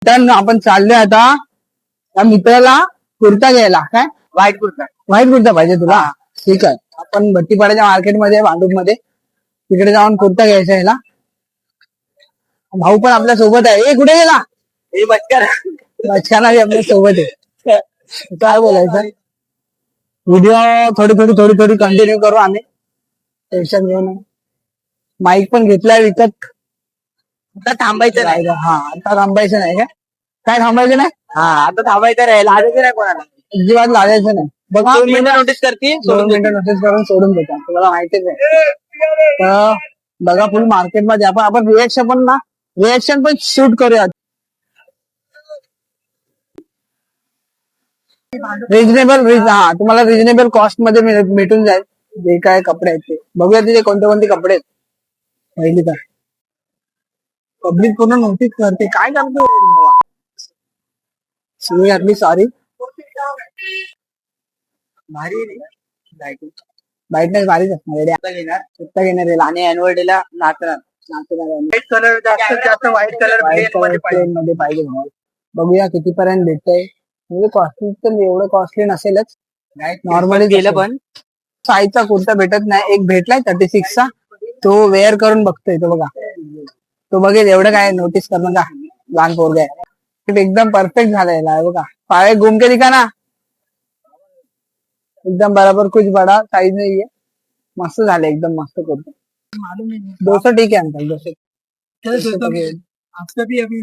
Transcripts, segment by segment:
तर आपण चाललोय आता त्या मित्राला कुर्ता घ्यायला. काय व्हाईट कुर्ता. व्हाईट कुर्ता पाहिजे तुला? ठीक आहे, आपण भट्टीपाड्याच्या मार्केटमध्ये भांडूप मध्ये तिकडे जाऊन कुर्ता घ्यायचा याला. भाऊ पण आपल्या सोबत आहे. ए कुठे गेला? हे बचकर. बचकाना बी आपल्या सोबत आहे. काय बोलायचं, व्हिडिओ थोडी कंटिन्यू करू आम्ही, टेन्शन घेऊ नये. माईक पण घेतलाय विकत. आता थांबायचं नाही. हा आता थांबायचं नाही. काय थांबायचं नाही? हा आता थांबायचं राहील. लाजायचं नाही कोणाला. अजिबात लागायचं नाही. बघ 2 मिनिटं नोटीस करते. 2 मिनिटं नोटीस करून सोडून देतात, तुम्हाला माहितीच आहे. तर बघा फुल मार्केटमध्ये आपण रिएक्शन पण शूट करूया. हा तुम्हाला रिजनेबल कॉस्ट मध्ये भेटून जाईल जे काय कपडे आहेत ते. बघूया तिथे कोणते कोणते कपडे आहेत. पहिली तर पब्लिक पूर्ण नोटीस करते. काय करतो घातली सॉरी. भारी बाईटनेस भारीच असणार. घेणार घेणार आणि अॅन्युअल डे ला नाचणार. व्हाईट कलर जास्तीत जास्त व्हाईट कलर प्लेन मध्ये पाहिजे. बघूया किती पर्यंत भेटतंय. म्हणजे कॉस्टली तर एवढं कॉस्टली नसेलच. नॉर्मली गेलं पण साईजचा कुर्ता भेटत नाही. एक भेटलाय 36 चा, तो वेअर करून बघतोय. तो बघा, तो बघेल एवढं काय नोटीस करणं का. लहान पोरगा आहे. एकदम परफेक्ट झालेला बघा. पाय घूम के दिखा ना, एकदम बराबर. कुछ बडा साइज नहीं है. मस्त झाले, एकदम मस्त कुर्ता. 200 ठीक आहे अंकल. 200 आपका भी अभी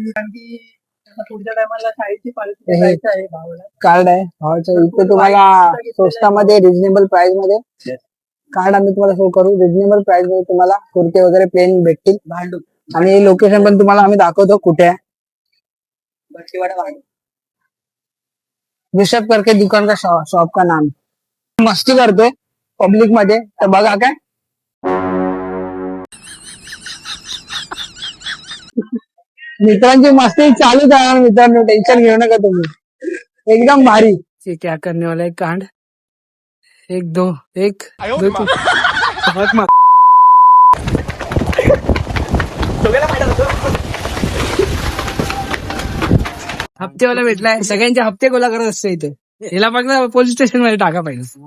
पुढच्या टायमाला शाळेची पालखी आहे भावाला. कार्ड आहे भावाचं. इथे तुम्हाला स्वस्तामध्ये रिजनेबल प्राइस मध्ये कार्ड आम्ही तुम्हाला शो करू. रिजनेबल प्राइस मध्ये तुम्हाला कुर्ते वगैरे प्लेन भेटतील. भांडूप आणि लोकेशन पण तुम्हाला आम्ही दाखवतो कुठे आहे. भट्टीवाडा भांडूप. ऋषभ करके दुकान का शॉप का नाम. मस्ती करतोय पब्लिक मध्ये, तर बघा काय. मित्रांची मस्ती चालू आहे मित्रांनो, टेन्शन घेऊ नका तुम्ही. एकदम भारी. ये क्या करने वाला है कांड. 1 2 1 2 3. हप्तेवाला भेटलाय. सगळ्यांचे हप्ते गोला करत असते इथे. हिला बघ ना, पोलीस स्टेशन मध्ये टाका पाहिजे.